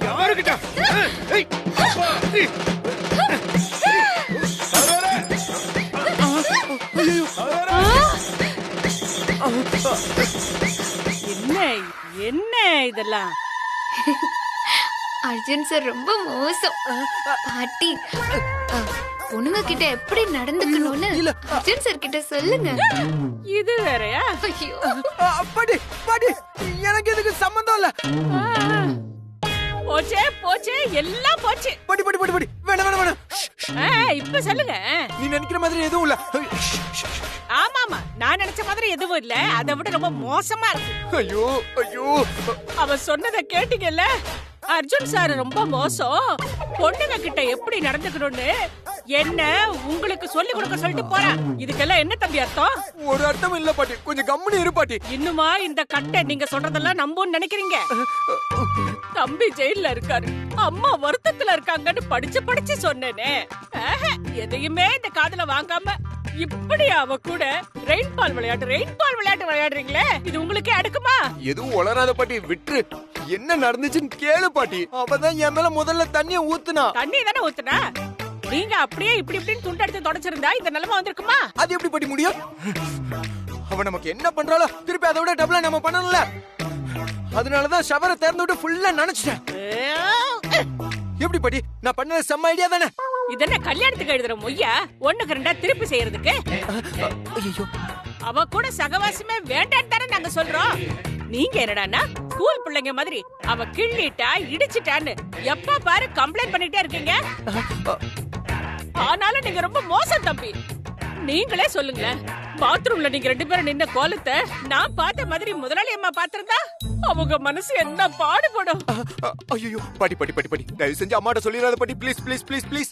யாருக்கிட்ட என்ன என்ன இதெல்லாம்? அர்ஜுன் சார் ரொம்ப மோசம். பாட்டி பொண்ணுங்க கிட்ட எப்படி நடந்துக்கணும்னு அர்ஜுன் சார் கிட்ட சொல்லுங்க. இது வேறயா? ஐயோ பாட்டி பாட்டி எனக்கு இதுக்கு சம்பந்தம் இல்ல. போச்சே போச்சே எல்லாம் போச்சு. பாட்டி பாட்டி பாட்டி பாட்டி வேணாம் வேணாம் வேணாம். இப்ப சொல்லுங்க. நீ நினைக்கிற மாதிரி எதுவும் இல்ல. ஆமாமா, நான் நினைச்ச மாதிரி எதுவும் இல்ல. அதை விட ரொம்ப மோசமா இருக்கு. ஐயோ ஐயோ. அவ சொன்னதை கேட்டீங்கல்ல? அர்ஜுன் சார் ரொம்ப மோசம். பொண்ணுங்க கிட்ட எப்படி நடந்துக்கணும்னு என்ன உங்களுக்கு சொல்லி கொடுக்க சொல்லிட்டு போறா. இதுக்கெல்லாம் என்ன தம்பி அர்த்தம்? ஒரு அர்த்தம் இல்ல பாட்டி, கொஞ்சம் கம்முனு இரு பாட்டி. இன்னுமா இந்த கட்டை நீங்க சொல்றதெல்லாம் நம்புன்னு நினைக்கிறீங்க? தம்பி ஜெயில்ல இருக்காரு, அம்மா வருத்தத்துல இருக்காங்கன்னு படிச்சு சொன்னேனே. எதையுமே இந்த காதுல வாங்காம இப்படி அவ கூட ரெயின்பால் விளையாட்டு விளையாடுறீங்களே, இது உங்களுக்கே அடுக்குமா? எதுவும் உளராத பாட்டி, விட்டுரு. என்ன நடந்துச்சுன்னு கேளு பாட்டி. அவதான் என் மேல முதல்ல தண்ணிய ஊத்துனா. தண்ணி தானே ஊத்துனா? நீங்க அப்படியே இப்படி இப்படின்னு துண்டெடுத்து தொடச்சிருந்தா இந்த நிலைமை வந்திருக்குமா? அது எப்படி பாட்டி முடியும்? அவ நமக்கு என்ன பண்றாளோ திருப்பி அதை விட டபுளா நம்ம பண்ணணும்ல. அதனாலதான் ஷவரை திறந்து விட்டு ஃபுல்லா நினைச்சிட்டேன். எப்படி பாட்டி, நான் பண்ணது செம்ம ஐடியா தானே? இதென்ன கல்யாணத்துக்கு எழுதுற மொய்யா? ஒண்ணுக்கு ரெண்டா திருப்பி செய்யறதுக்கு? அவ கூட சகவாசமே வேண்டான்னு தானே நாங்க சொல்றோம். நீங்க என்னடான்னா ஸ்கூல் பிள்ளைங்க மாதிரி அவ கிள்ளிட்டா இடிச்சிட்டான்னு எப்ப பாரு கம்ப்ளைண்ட் பண்ணிட்டே இருக்கீங்க. ஆனாலும் நீங்க ரொம்ப மோசம் தம்பி. நீங்களே சொல்லுங்களேன், பாத்ரூம்ல நீங்க ரெண்டு பேரும் நின்ன கோலத்தை நான் பார்த்த மாதிரி முதலாளி அம்மா பாத்திருந்தா அவங்க மனசு என்ன பாடுபடும். ஐயோ பாட்டி பாட்டி பாட்டி பாட்டி, தயவு செஞ்சு அம்மாட்ட சொல்லிடாத பாட்டி, ப்ளீஸ் ப்ளீஸ் ப்ளீஸ் ப்ளீஸ்.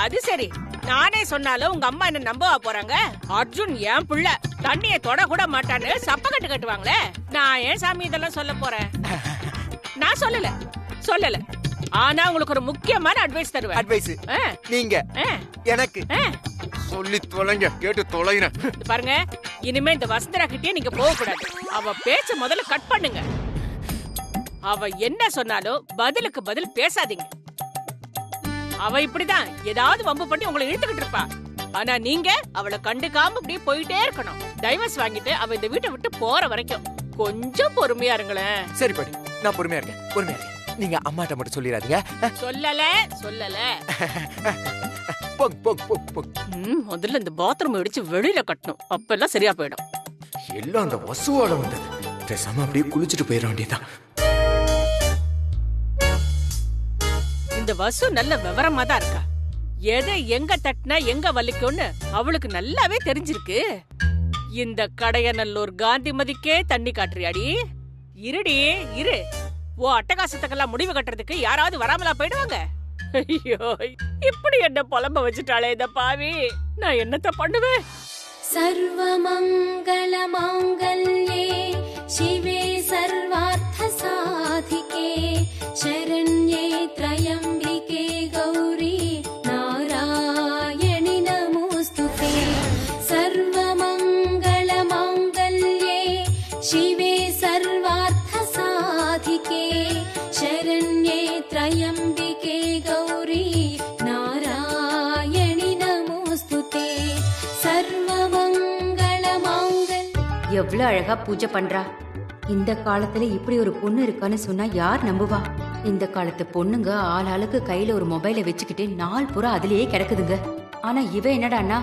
அது சரி, நானே சொன்னாலும் உங்க அம்மா என்ன நம்பவா போறாங்க? அர்ஜுன் என் பிள்ளை, தண்ணிய தொட கூட மாட்டான்னு சப்பக்கட்டு கட்டுவாங்களே. நான் ஏன் சாமி இதெல்லாம் சொல்ல போறேன்? நான் சொல்லல. ஆனா உங்களுக்கு ஒரு முக்கியமான அட்வைஸ் தருவேன். அட்வைஸ் நீங்க எனக்கு சொல்லி தொலைங்க, கேட்டு தொலைகிறேன். பாருங்க, இனிமே இந்த வசந்தரா கிட்டே நீங்க போக கூடாது. அவ பேச்ச முதல்ல கட் பண்ணுங்க. அவ என்ன சொன்னாலும் பதிலுக்கு பதில் பேசாதீங்க. அவ இப்படிதான் ஏதாவது வம்பு பண்ணி உங்களை இழுத்துக்கிட்டு இருப்பா. ஆனா நீங்க அவளை கண்டுக்காம அப்படியே போயிட்டே இருக்கணும். டைவர்ஸ் வாங்கிட்டு அவ இந்த வீட்டை விட்டு போற வரைக்கும் கொஞ்சம் பொறுமையா இருங்களேன். சரி பாட்டி, நான் பொறுமையா இருக்கேன். நீங்க அம்மாட்ட மட்டும் சொல்லிடாதீங்க. சொல்லல. முதல்ல இந்த பாத்ரூம் இடிச்சு வெளியில கட்டணும், அப்பெல்லாம் சரியா போயிடும். எல்லாம் அந்த வசுவால வந்தது. பேசாம அப்படியே குளிச்சுட்டு போயிட வேண்டியதான். இந்த வசு நல்ல விவரமா தான் இருக்கா. எதை எங்க தட்டினா எங்க வலிக்கும்னு அவளுக்கு நல்லாவே தெரிஞ்சிருக்கு. இந்த கடையநல்லூர் காந்திமதிக்கே தண்ணி காட்டுறியாடி? இருடி இரு, ஓ அட்டகாசத்துக்கெல்லாம் முடிவு கட்டுறதுக்கு யாராவது வராமலா போயிடுவாங்க? ஐயோ, இப்படி என்ன புலம்ப வச்சுட்டாளே இந்த பாவி, நான் என்னத்த பண்ணுவேன்? சர்வமங்கள மாங்கல்யே சிவே சர்வார்த்த சாதிகே சரண்யே த்ரயம்பிகே கௌரி நாராயணி நமோஸ்துதே. சர்வமங்கள மாங்கல்யே சிவே சர்வார்த்த சாதிகே சரண்யே த்ரயம்பிகே கௌரி நாராயணி நமோஸ்துதே. சர்வமங்கள மாங்கல். எவ்வளவு அழகா பூஜை பண்றா. இந்த காலத்துல இப்படி ஒரு பொண்ணு இருக்கான்னு சொன்னா யார் நம்புவா? இந்த காலத்து பொண்ணுங்க ஆளாளுக்கு கையில ஒரு மொபைலை வச்சுக்கிட்டு நாள் பூரா அதுலயே கிடக்குதுங்க. ஆனா இவ என்னடான்னா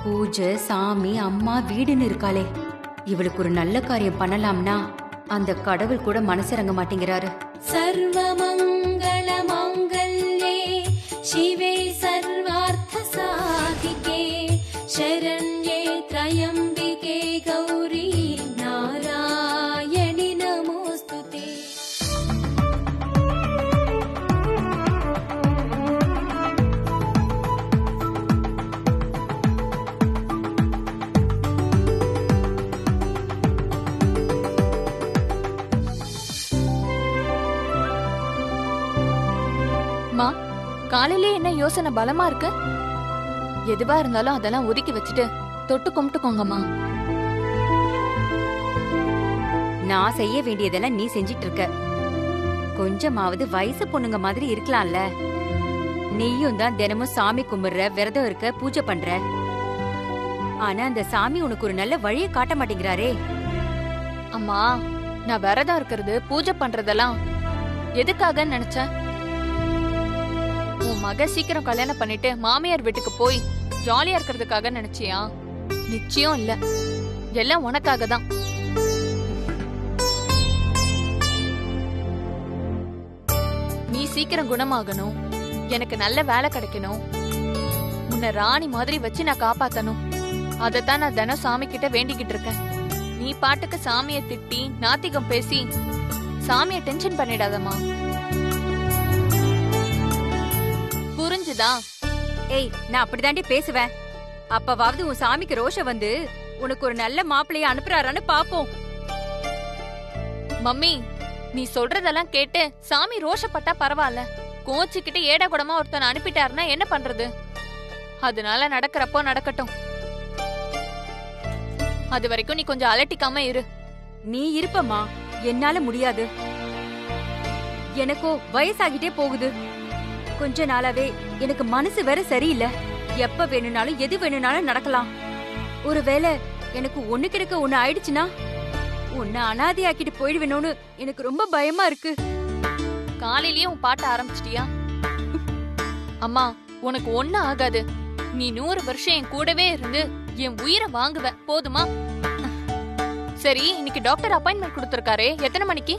பூஜை, சாமி, அம்மா, வீடுன்னு இருக்காளே. இவளுக்கு ஒரு நல்ல காரியம் பண்ணலாம்னா அந்த கடவுள் கூட மனசிறங்க மாட்டேங்கிறாரு. சர்வமங்கள மாங்கல்யே சிவே சர்வார்த்த சாதிகே சரண்யே த்ரயம்பிகே கௌரி நாராயணி நமோஸ்துதே. மா, காலையிலே என்ன யோசனை பலமா இருக்கு? எதுவா இருந்தாலும் அதெல்லாம் ஒதுக்கி வச்சுட்டு தொட்டு கும்பிட்டுக்கோங்கம்மா. நான் செய்ய வேண்டியதெல்லாம் நீ செஞ்சிட்டு இருக்க. கொஞ்சமாவது வயசு பொண்ணுங்க மாதிரி இருக்கலாம்ல. நீயும் தான் தினமும் சாமி கும்பிடுற, விரதம் இருக்க, பூஜை பண்ற. ஆனா அந்த சாமி உனக்கு ஒரு நல்ல வழியை காட்ட மாட்டேங்கிறாரே. அம்மா, நான் விரதம் இருக்கிறது பூஜை பண்றதெல்லாம் எதுக்காகன்னு நினைச்சேன்? உன் மக சீக்கிரம் கல்யாணம் பண்ணிட்டு மாமியார் வீட்டுக்கு போய் ஜாலியா இருக்கிறதுக்காக நினைச்சியா? நிச்சயம் இல்ல, எல்லாம் உனக்காக தான். நீ சீக்கிரம் குணமாகணும், எனக்கு நல்ல வேலை கிடைக்கணும், உன்னை ராணி மாதிரி வச்சு நான் காப்பாத்தணும். அதத்தான் நான் தினம் சாமி கிட்ட வேண்டிக்கிட்டு இருக்கேன். நீ பாட்டுக்கு சாமியை திட்டி நாத்திகம் பேசி சாமியை டென்ஷன் பண்ணிடாதம்மா. புரிஞ்சுதா? ஏய், நான் அப்படிதாண்டி பேசுவேன். அப்பவாவது உன் சாமிக்கு ரோஷம் வந்து உனக்கு ஒரு நல்ல மாப்பிள்ளைய அனுப்புறாரான்னு பாப்போம். மம்மி, நீ சொல்றதெல்லாம் கேட்டு சாமி ரோஷப்பட்டா பரவாயில்ல, கோச்சிக்கிட்டு ஏடா கூடமா ஒருத்தனை அனுப்பிட்டாருன்னா என்ன பண்றது? அதனால நடக்கிறப்போ நடக்கட்டும். அது வரைக்கும் நீ கொஞ்சம் அலட்டிக்காம இரு. நீ இருப்பம்மா, என்னால முடியாது. எனக்கோ வயசாகிட்டே போகுது. கொஞ்ச நாளாவே எனக்கு மனசு வேற சரியில்லை. எப்ப வேணும்னாலும் எது வேணும்னாலும் நடக்கலாம். ஒருவேளை எனக்கு ஒண்ணு கிடக்க ஒண்ணு ஆயிடுச்சுன்னா உன்னை அனாதையாக்கிட்டு போயிடுவேணும்னு எனக்கு ரொம்ப பயமா இருக்கு. காலையிலயே உன் பாட்ட ஆரம்பிச்சிட்டியா? அம்மா, உனக்கு ஒண்ணு ஆகாது. நீ 100 வருஷம் என் கூடவே இருந்து என் உயிரை வாங்குவ, போதுமா? சரி, இன்னைக்கு டாக்டர் அப்பாயின்மெண்ட் கொடுத்திருக்காரே, எத்தனை மணிக்கு?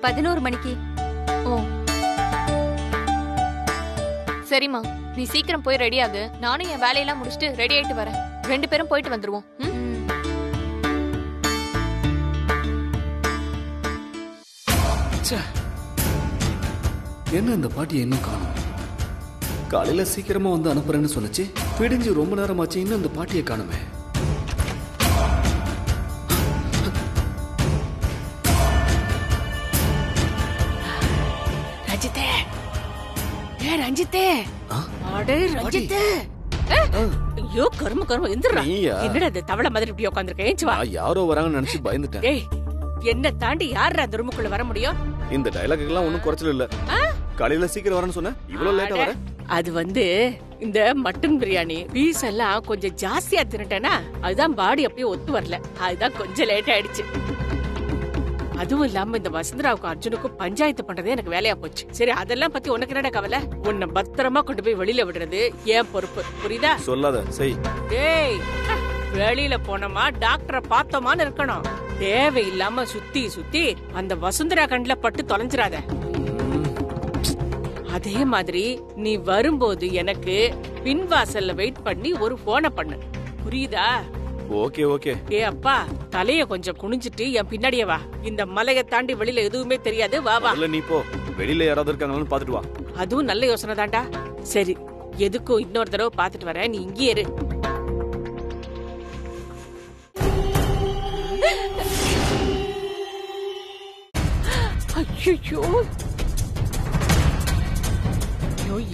11 மணிக்கு. ஓ சரிம்மா, நீ சீக்கிரம் போய் ரெடி ஆகு. நானும் என் வேலையெல்லாம் முடிச்சுட்டு ரெடி ஆயிட்டு வரேன். 2 பேரும் போயிட்டு வந்துருவோம். என்ன இந்த பாட்டியை இன்னும் காணும்? காலையில சீக்கிரமா வந்து அனுப்புறேன்னு சொன்னிச்சு, பிடிஞ்சு ரொம்ப நேரமாச்சு, இன்னும் இந்த பாட்டியை காணுமே. ரஞ்சித்தே, ஏ ரஞ்சித்தே, அடே ரஞ்சித்தே. ஐயோ, கரும எந்திரா. என்னடா இது தவளை மாதிரி இப்படி உட்கார்ந்திருக்க? ஏஞ்சு வா. யாரோ வராங்கன்னு நினைச்சு பயந்துட்டேன். டேய், என்ன தாண்டி யாரா அந்த ரூமுக்குள்ள வர முடியும்? இந்த டயலாக்குலாம் ஒண்ணும் குறைச்சல இல்ல. காலையில சீக்கிரம் வரேன்னு சொன்ன, இவ்வளவு லேட்டா வர? அது வந்து இந்த மட்டன் பிரியாணி பீஸ் எல்லாம் கொஞ்சம் ஜாஸ்தியா தின்னுட்டேனா, அதுதான் பாடி அப்படியே ஒத்து வரல. அதுதான் கொஞ்சம் லேட் ஆயிடுச்சு. அதுவும் இல்லாம இந்த வசந்தராவுக்கும் அர்ஜுனுக்கும் பஞ்சாயத்து பண்றதே எனக்கு வேலையா போச்சு. சரி, அதெல்லாம் பத்தி உனக்கு என்னடா கவலை? உன்னை பத்திரமா கொண்டு போய் வெளியில விடுறது ஏன் பொறுப்பு, புரியுதா? சொல்லாத செய். டேய், வெளியில போனோமா டாக்டரை பார்த்தோமான்னு இருக்கணும். தேவையில்லாம சுத்தி சுத்தி அந்த வசுந்தரா கண்ணுல பட்டு தொலைஞ்சிராத. அதே மாதிரி நீ வரும்போது எனக்கு பின்வாசல்ல வெயிட் பண்ணி ஒரு போனை பண்ணு, புரியுதா? Okay okay. ஏ அப்பா, தலைய கொஞ்சம் குனிஞ்சிட்டு என் பின்னாடியே வா. இந்த மலையை தாண்டி வெளியில எதுவுமே தெரியாது, வா வா. நீ போ, வெளியில யாராவது இருக்காங்களான்னு பாத்துட்டு வா. அதுவும் நல்ல யோசனை தான்டா. சரி, எதுக்கும் இன்னொரு தடவை பாத்துட்டு வரேன், நீ இங்கே இரு. ஐயோ,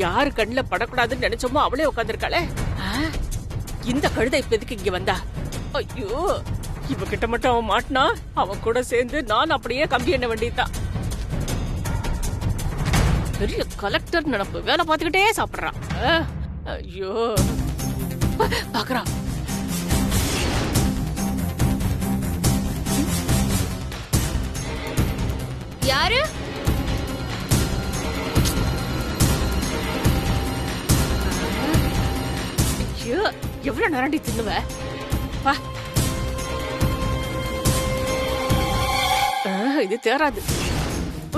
யாரு கண்ணுல படக்கூடாதுன்னு நினைச்சோமோ அவளே உட்காந்துருக்காளே. இந்த கழுதை இப்ப எதுக்கு இங்க வந்தா? ஐயோ, இவகிட்ட மட்டும் அவன் மாட்டினா அவன் கூட சேர்ந்து நான் அப்படியே கம்பி எண்ண வேண்டியதுதான். பெரிய கலெக்டர் நினைப்பு, வேலை பார்த்துக்கிட்டே சாப்பிடுறான். ஐயோ, பாக்குறான். யாரு? ஐயோ, எவ்வளவு நேரண்டி தின்னுவ? வா. இது தேராது.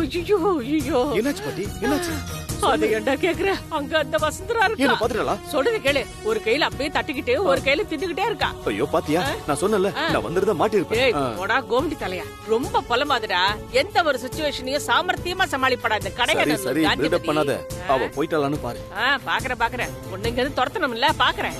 ஐயோ ஐயோ, என்னாச்சு பாட்டி, என்னாச்சு? அது ஏன்டா கேக்குற? அங்க அந்த வசந்தரா என்ன இருக்கா. பாத்துறா? சொல்றது கேளு. ஒரு கையில அப்படியே தட்டிக்கிட்டு ஒரு கையில தின்னுகிட்டே இருக்கா. ஐயோ பாத்தியா, நான் சொன்னல நான் வந்துறத மாட்டி ஏய், இருப்பேன். போடா கோமடி தலையா. ரொம்ப பலமாதுடா. எந்த ஒரு சிச்சுவேஷனையும் சாமர்த்தியமா சமாளிப்படா இந்த கடையை. சரி சரி, பில்டப் பண்ணாத. அவ போய்ட்டாளான்னு பாரு. பாக்குறேன். பொண்ணுங்க இருந்து துரத்தணும் இல்ல, பாக்குறேன்.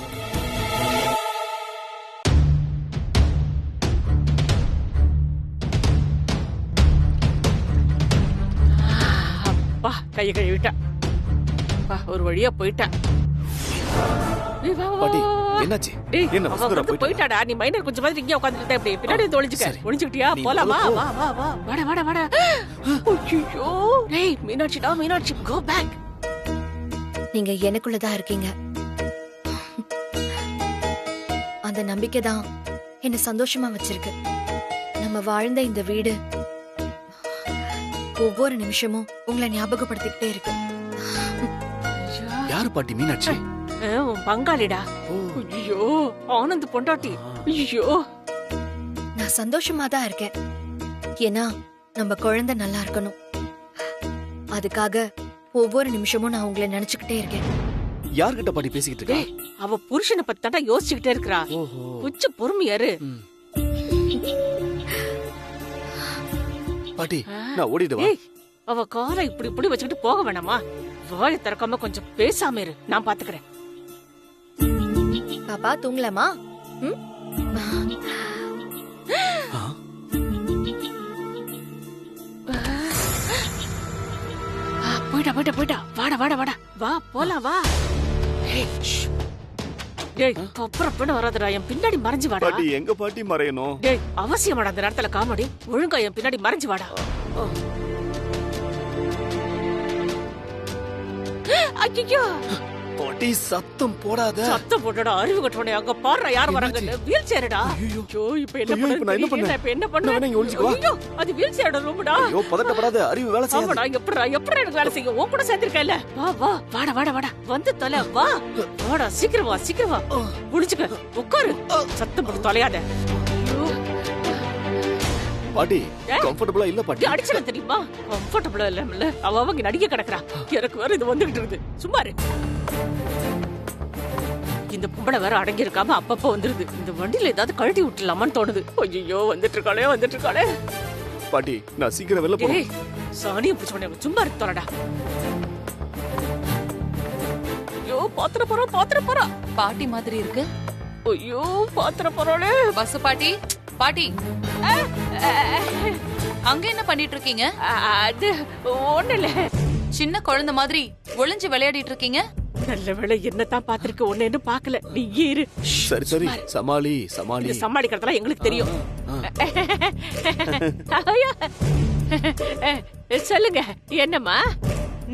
அப்பா, கையை கழுவிட்டா. ஒரு வழியா போயிட்டா. ஏய், வா, வா, பாட்டி வா, வா. என்னாச்சு? டேய், என்ன அவ வசுந்தரா வந்து போயிட்டாடா. நீ மைனர் கொஞ்சம் மாதிரி இங்கே உட்கார்ந்துட்டே இப்படி பின்னாடி வந்து ஒளிஞ்சுக்க. சரி. ஒளிஞ்சுக்கிட்டியா? நீ போலாமா? முதல்ல போ. வா வா வா. வாடா வாடா வாடா. ஐயோ. டேய் மீனாட்சிடா மீனாட்சி கோ பேக். நீங்க எனக்குள்ளதான் இருக்கீங்க. அந்த நம்பிக்கை தான் என்ன சந்தோஷமா வச்சிருக்கு. நம்ம வாழ்ந்த இந்த வீடு ஒவ்வொரு நிமிஷமும் உங்களை ஞாபகப்படுத்திக்கிட்டே இருக்கு. யாரு பாட்டி மீனாட்சி? உன் பங்காளிடா. ஐயோ ஆனந்த் பொண்டாட்டி. ஐயோ நான் சந்தோஷமா தான் இருக்கேன். ஏன்னா நம்ம குழந்தை நல்லா இருக்கணும். அதுக்காக ஒவ்வொரு நிமிஷமும் நான் உங்களை நினைச்சுக்கிட்டே இருக்கேன். யார்கிட்ட பாட்டி பேசிக்கிட்டு இருக்கா? டேய் அவ புருஷனை பத்தி தாண்டா யோசிச்சுக்கிட்டே இருக்கறா. ஓஹோ. கொஞ்சம் பொறுமையாரு. பாட்டி நான் ஓடிடுவா. ஏய் அவ காலை இப்படி இப்படி வச்சுக்கிட்டு போக வேணாமா? வாயை திறக்காம கொஞ்சம் பேசாம இரு, நான் பாத்துக்கிறேன். பாப்பா தூங்கலாமா? ம்? போயிட்டா போயிட்டா போயிட்டா. வாடா வாடா வாடா. வா போலாம் வா. ஏய், ஷ். டேய் அப்புறம் பின்ன வராதடா. என் பின்னாடி மறைஞ்சு வாடா. பாட்டி எங்க பாட்டி மறையணும்? டேய் அவசியமாடா அந்த நேரத்துல காமெடி. ஒழுங்கா என் பின்னாடி மறைஞ்சு வாடா. ஐயோ பாட்டி சத்தம் போடாத. சத்தம் போட்டடா. அறிவு கட்டவனே அங்க பாருடா யார் வராங்கன்னு. வீல் சேர்டா. ஐயோ. ஐயோ இப்போ என்ன ஐயோ, இப்ப நான் என்ன பண்ணு? பண்ணேன்? இப்ப என்ன பண்ணு? நான் வேணா இங்க ஒளிஞ்சுக்கவா? ஐயோ அது வீல் சேர்டா ரூம்டா. ஐயோ பதட்டப்படாத, அறிவு வேலை செய்யாது. ஆமாடா எப்படிடா எனக்கு வேலை செய்யும்? உன் கூட சேர்த்திருக்கல. வா வா வாடா வாடா வாடா. வந்து தொலை வா. வாடா சீக்கிரம் வா சீக்கிரம் வா. முடிச்சுக்க உட்காரு. சத்தம் போட்டு தொலையாத. ஐயோ பாட்டி கம்ஃபர்ட்டபிளா இல்ல பாட்டி. அடிச்சல தெரியுமா? கம்ஃபர்ட்டபிளா இல்ல. அவங்க நடிக்க கிடக்குறா. எனக்கு வேற இது வந்துகிட்டு இருக்குது. சும்மா இரு. இந்த பொம்பளை வேற அடங்கி இருக்காம அப்பப்ப வந்துருது. இந்த வண்டியில ஏதாவது கழட்டி விட்டுலாமான்னு தோணுது. ஐயோ வந்துட்டு இருக்காளே. பாட்டி நான் சீக்கிரம் வெளில போறேன். ஏய் சாணியை பிடிச்சவனே சும்மா இருக்கு தொலைடா. ஐயோ பாத்திர போறா. பாட்டி மாதிரி இருக்கு. ஐயோ பாத்திர போறாளே. பஸ் பாட்டி பாட்டி அங்க என்ன பண்ணிட்டு இருக்கீங்க? அது ஒண்ணு இல்ல. சின்ன குழந்தை மாதிரி ஒளிஞ்சு விளையாடிட்டு இருக்கீங்க. நல்ல வேளை என்னதான் பாத்திருக்க, ஒண்ணு என்ன பாக்கல. நீ இரு. சரி சமாளி. இந்த சமாளிக்கிறதெல்லாம் எங்களுக்கு தெரியும். ஐயா. சொல்லுங்க என்னம்மா?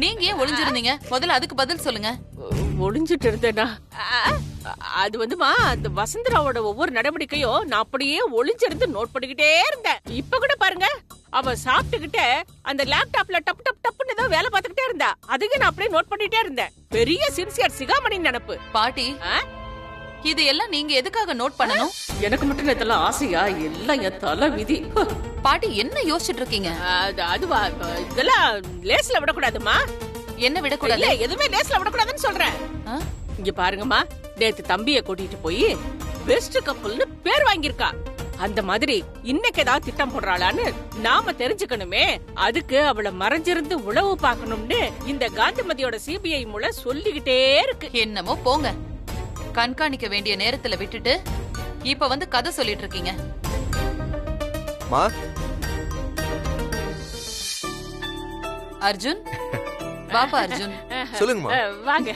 நீங்க ஏன் ஒளிஞ்சிருந்தீங்க? முதல்ல அதுக்கு பதில் சொல்லுங்க. ஒளிஞ்சிட்டு இருந்தேனா? அது வந்துமா அந்த வசந்தராவோட ஒவ்வொரு நடவடிக்கையும் நான் அப்படியே ஒளிஞ்சிருந்து நோட் பண்ணிக்கிட்டே இருந்தேன். இப்ப கூட பாருங்க அவ சாப்பிட்டுக்கிட்டே அந்த லேப்டாப்ல டப் டப் டப்னு ஏதோ வேலை பார்த்துக்கிட்டே இருந்தா. அதுக்கு நான் அப்படியே நோட் பண்ணிட்டே இருந்தேன். பெரிய சின்சியர் சிகாமணி நினைப்பு. பாட்டி இது எல்லாம் நீங்க எதுக்காக நோட் பண்ணணும்? எனக்கு மட்டும் இதெல்லாம் ஆசையா? எல்லாம் என் தலை விதி. பாட்டி என்ன யோசிச்சுட்டு இருக்கீங்க? அதுவா இதெல்லாம் லேஸ்ல விடக்கூடாதுமா. என்ன விடக்கூடாது? இல்ல எதுவுமே லேஸ்ல விடக்கூடாதுன்னு சொல்றேன். இங்க பாருங்கம்மா, நேத்து தம்பிய கூட்டிட்டு போய் பெஸ்ட் கப்பல்னு பேர் வாங்கியிருக்கா. அந்த மாதிரி இன்னைக்கு ஏதாவது திட்டம் போடுறாளான்னு நாம தெரிஞ்சுக்கணுமே. அதுக்கு அவளை மறைஞ்சிருந்து உளவு பார்க்கணும்னு இந்த காந்திமதியோட சிபிஐ மூலம் சொல்லிக்கிட்டே இருக்கு. என்னமோ போங்க. கண்காணிக்க வேண்டிய நேரத்துல விட்டுட்டு இப்ப வந்து கதை சொல்லிட்டு இருக்கீங்க. அர்ஜுன் வாப்பா. அர்ஜுன் சொல்லுங்கம்மா. வாங்க.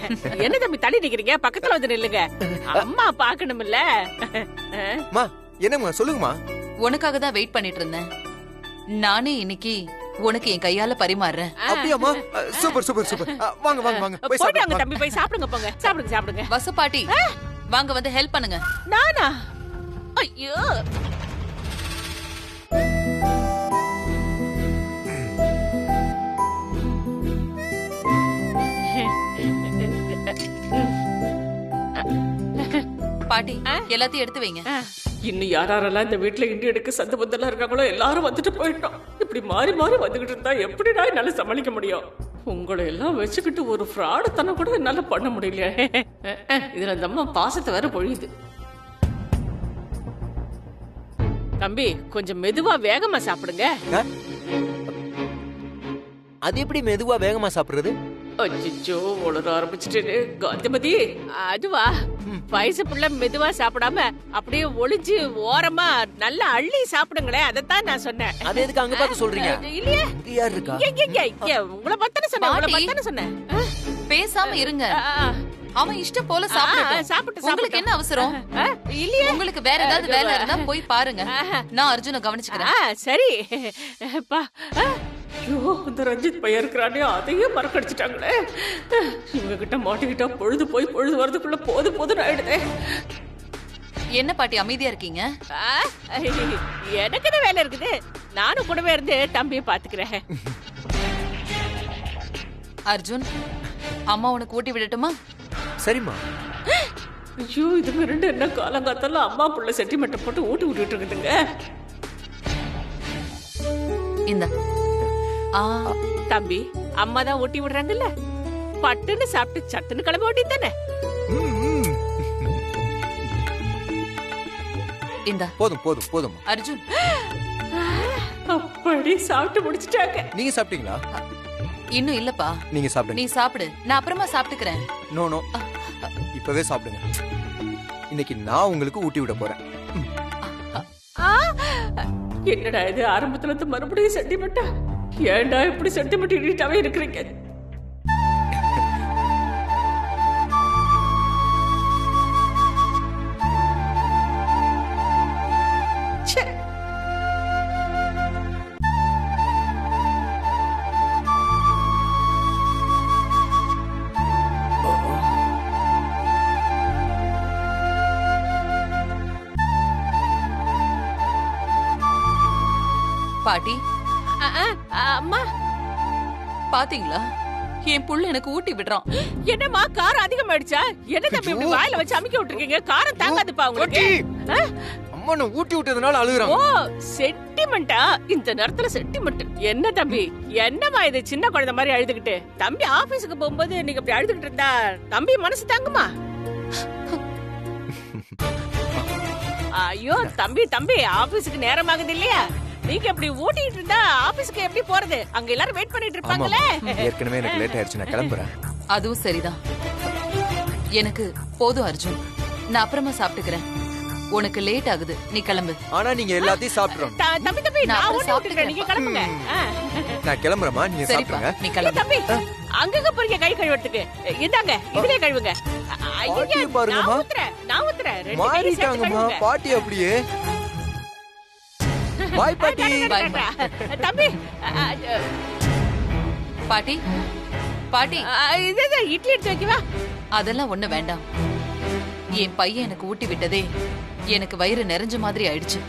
என்ன தம்பி தள்ளி நிக்கிறீங்க? பக்கத்துல வந்து நில்லுங்க. அம்மா பாக்கணும்ல. என்னம்மா சொல்லுங்கம்மா. உனக்காக தான் வெயிட் பண்ணிட்டு இருந்தேன். நானே இன்னைக்கு உனக்கு என் கையால பரிமாறுறேன். அப்படியாம்மா? சூப்பர். வாங்க போய் போயிட்டாங்க தம்பி, போய் சாப்பிடுங்க போங்க. சாப்பிடுங்க. வசு பாட்டி வாங்க வந்து ஹெல்ப் பண்ணுங்க. நானா? ஐயோ பாட்டி எல்லாத்தையும் எடுத்து வைங்க. இன்னும் யாரெல்லாம் இந்த வீட்டுல இண்டி எடுக்க சந்த பந்தெல்லாம் இருக்காங்களோ எல்லாரும் வந்துட்டு போயிட்டோம். இப்படி மாறி வந்துகிட்டு இருந்தா எப்படிடா என்னால சமாளிக்க முடியும்? உங்களை எல்லாம் வச்சுக்கிட்டு ஒரு ஃப்ராடு தனம் கூட என்னால பண்ண முடியல. இதுல அந்த அம்மா பாசத்தை வேற பொழியுது. தம்பி கொஞ்சம் மெதுவா வேகமா சாப்பிடுங்க. அது எப்படி மெதுவா வேகமா சாப்பிடுறது? அச்சோ உளர ஆரம்பிச்சுட்டேன்னு. காந்திமதி அதுவா வயசு பிள்ளை மெதுவா சாப்பிடாம அப்படியே ஒளிஞ்சு ஓரமா நல்லா அள்ளி சாப்பிடுங்களேன். அதைத்தான் நான் சொன்னேன். அது எதுக்கு அங்க பார்த்து சொல்றீங்க? இல்லையே யார் இருக்கா? உங்களை பத்தான சொன்னேன். பேசாம இருங்க. அவன் இஷ்டம் போல சாப்பிடட்டும். சாப்பிட்டு உங்களுக்கு என்ன அவசரம்? இல்லையே. உங்களுக்கு வேற ஏதாவது வேலை இருந்தா போய் பாருங்க. நான் அர்ஜுனை கவனிச்சுக்கிறேன். சரி பா. ஐயோ, இந்த ரஞ்சித் பையன் இருக்கிறானே, அதையே மறக்கடிச்சிட்டாங்களே. இவங்க கிட்ட மாட்டிக்கிட்டா பொழுது போய் பொழுது வரதுக்குள்ள போதுன்னு ஆயிடுதே. என்ன பாட்டி அமைதியா இருக்கீங்க? எனக்கு என்ன வேலை இருக்குது? நானும் கூடவே இருந்து தம்பியை பாத்துக்கிறேன். அர்ஜுன், அம்மா உனக்கு ஊட்டி விடட்டுமா? சரிம்மா. ஐயோ, இதுங்க ரெண்டு என்ன காலங்காத்தால அம்மா புள்ள செட்டிமெண்ட் போட்டு ஊட்டி விட்டுட்டு இருக்குதுங்க. இந்த தம்பி, அம்மா தான் ஊட்டி விடுறாங்கல்ல, பட்டுன்னு சாப்பிட்டு சட்டுன்னு கிளம்ப வேண்டியது தானே. இந்த போதும். அர்ஜுன், அப்படி சாப்பிட்டு முடிச்சிட்டாங்க. நீங்க சாப்பிட்டீங்களா? இன்னும் இல்லப்பா. நீங்க சாப்பிடுங்க. நீ சாப்பிடு, நான் அப்புறமா சாப்பிட்டுக்கிறேன். நோ, இப்பவே சாப்பிடுங்க. இன்னைக்கு நான் உங்களுக்கு ஊட்டி விட போறேன். என்னடா இது, ஆரம்பத்துல இருந்து மறுபடியும் சென்டிமெண்டா? ஏன்டா இப்படி சென்டிமெண்ட் இடிட்டாவே இருக்கிறீங்க? பாட்டி, அம்மா பாத்தீங்களா, என் புள்ள எனக்கு ஊட்டி விடுறான். என்னம்மா, காரம் அதிகமாயிடுச்சா? என்ன தம்பி இப்படி வாயில வச்சு அமுக்கி விட்டுருக்கீங்க? காரம் தாங்காதுப்பா உங்களுக்கு. அம்மா நான் ஊட்டி விட்டதுனால அழுகுறாங்க. ஓ, சென்டிமெண்டா? இந்த நேரத்துல சென்டிமெண்ட் என்ன தம்பி? என்னம்மா இது, சின்ன குழந்தை மாதிரி அழுதுகிட்டு? தம்பி ஆபீஸுக்கு போகும்போது நீங்க இப்படி அழுதுகிட்டு இருந்தா தம்பி மனசு தாங்குமா? ஐயோ தம்பி, ஆபீஸுக்கு நேரம் ஆகுது இல்லையா? நீங்க எப்படி ஊட்டிட்டு இருந்தா ஆபீஸ்க்கு எப்படி போறது? அங்க எல்லாரும் வெயிட் பண்ணிட்டு இருப்பாங்களே. ஏற்கனவே எனக்கு லேட் ஆயிடுச்சு, நான் கிளம்புறேன். அதுவும் சரிதான். எனக்கு போதும் அர்ஜுன், நான் அப்புறமா சாப்பிட்டுக்கிறேன். உனக்கு லேட் ஆகுது, நீ கிளம்பு. ஆனா நீங்க எல்லாத்தையும் சாப்பிடுறோம். தம்பி நான் ஊட்டி விட்டுறேன், நீங்க கிளம்புங்க. நான் கிளம்புறேமா, நீங்க சாப்பிடுங்க. நீ கிளம்பு. தம்பி, அங்கங்க போறீங்க கை கழுவுறதுக்கு. இந்தாங்க, இதுலயே கழுவுங்க. பாட்டி பாருங்கம்மா. நான் ஊத்துறேன். மாறிட்டாங்கம்மா பாட்டி அப்படியே. பாய் பாட்டி. தம்பி, பாட்டி இது இட்லி எடுத்து வைக்கவா? அதெல்லாம் ஒண்ணு வேண்டாம். என் பையன் எனக்கு ஊட்டி விட்டதே எனக்கு வயிறு நிறைஞ்ச மாதிரி ஆயிடுச்சு.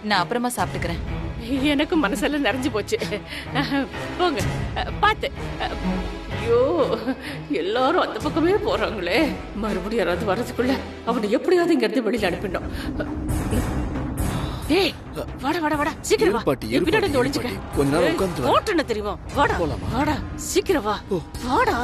நான் அப்புறமா சாப்பிட்டுக்கிறேன். எனக்கு மனசெல்லாம் நிறைஞ்சு போச்சு. போங்க, பாத்து. ஐயோ, எல்லாரும் அந்த பக்கமே போறாங்களே. மறுபடியும் யாராவது வர்றதுக்குள்ள அவனை எப்படியாவது இங்க இருந்து வெளியில அனுப்பிடணும். ஏய், வாடா சீக்கிரம் வா. பின்னாடி வந்து ஒளிஞ்சுக்க. கொஞ்ச நேரம் உட்கார்ந்து வா. ஓட்டன தெரியுமா? வாடா சீக்கிரம் வா. வாடா.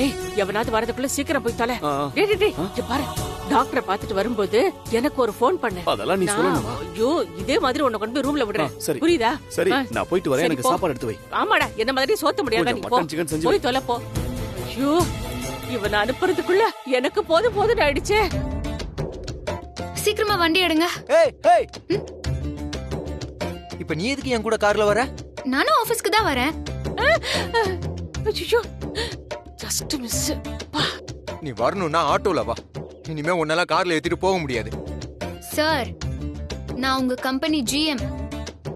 ஏய், எவனாவது வரதுக்குள்ள சீக்கிரம் போய் தொலை. டேய், இங்க பாரு. டாக்டரை பாத்துட்டு வரும்போது எனக்கு ஒரு ஃபோன் பண்ணு. அதெல்லாம் நீ சொல்லணுமா? ஐயோ, இதே மாதிரி உன்னை கொண்டு போய் ரூம்ல விடுறேன். சரி. புரியுதா? சரி, நான் போயிட்டு வரேன். எனக்கு சாப்பாடு எடுத்து வை. ஆமாடா, என்ன மாதிரி சோத்த முடியாதா? நீ போ, போய் தொலை போ. ஐயோ, இவனை அனுப்புறதுக்குள்ள எனக்கு போதும் ஆயிடுச்சே. சீக்கிரமா வண்டி எடுங்க. ஏய், இப்ப நீ எதுக்கு என் கூட கார்ல வர? நானும் ஆபீஸ்க்கு தான் வரேன். ஐயோ, ஜஸ்ட் மிஸ். நீ வரணும்னா ஆட்டோல வா. இனிமே உன்னால கார்ல ஏத்திட்டு போக முடியாது. சார், நான் உங்க கம்பெனி ஜிஎம்.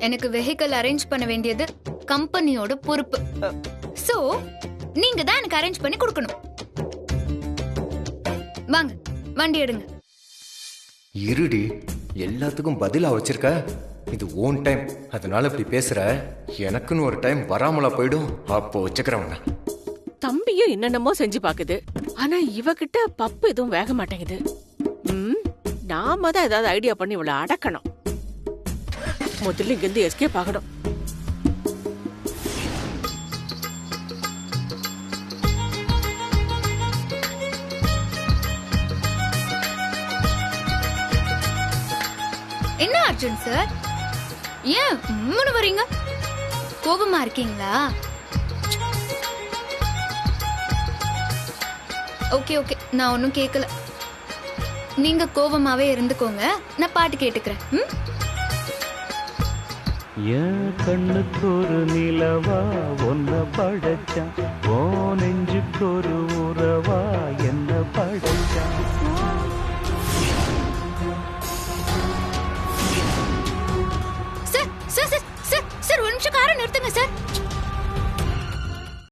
எனக்கு வெஹிக்கிள் அரேஞ்ச் பண்ண வேண்டியது கம்பெனியோட பொறுப்பு. சோ நீங்க தான் எனக்கு அரேஞ்ச் பண்ணி கொடுக்கணும். வாங்க, வண்டி எடுங்க. இருடி, எல்லாத்துக்கும் பதிலா வச்சிருக்க. இது ஓன் டைம், அதனால இப்படி பேசுற. எனக்குன்னு ஒரு டைம் வராமலா போயிடும். அப்போ வச்சுக்கிறவங்க. தம்பியும் என்னென்னமோ செஞ்சு பாக்குது, ஆனா இவகிட்ட பப்பு எதுவும் வேக மாட்டேங்குது. நாம தான் ஏதாவது ஐடியா பண்ணி இவளை அடக்கணும். முதல்ல இங்க இருந்து எஸ்கேப் ஆகணும். என்ன அர்ஜுன் சார், ஏன் உம்முன்னு வரீங்க? கோபமா இருக்கீங்களா? ஓகே, நான் ஒன்னும் கேட்கல. நீங்க கோபமாவே இருந்துக்கோங்க, நான் பாட்டு கேட்டுக்கிறேன். என் கண்ணுக்கு ஒரு நிலவா ஒன்ன படைச்சான், ஓ நெஞ்சுக்கு ஒரு உறவா என்ன படைச்சான். Sir sir sir sir sir ஒரு நிமிஷம் காரை நிறுத்துங்க சார்.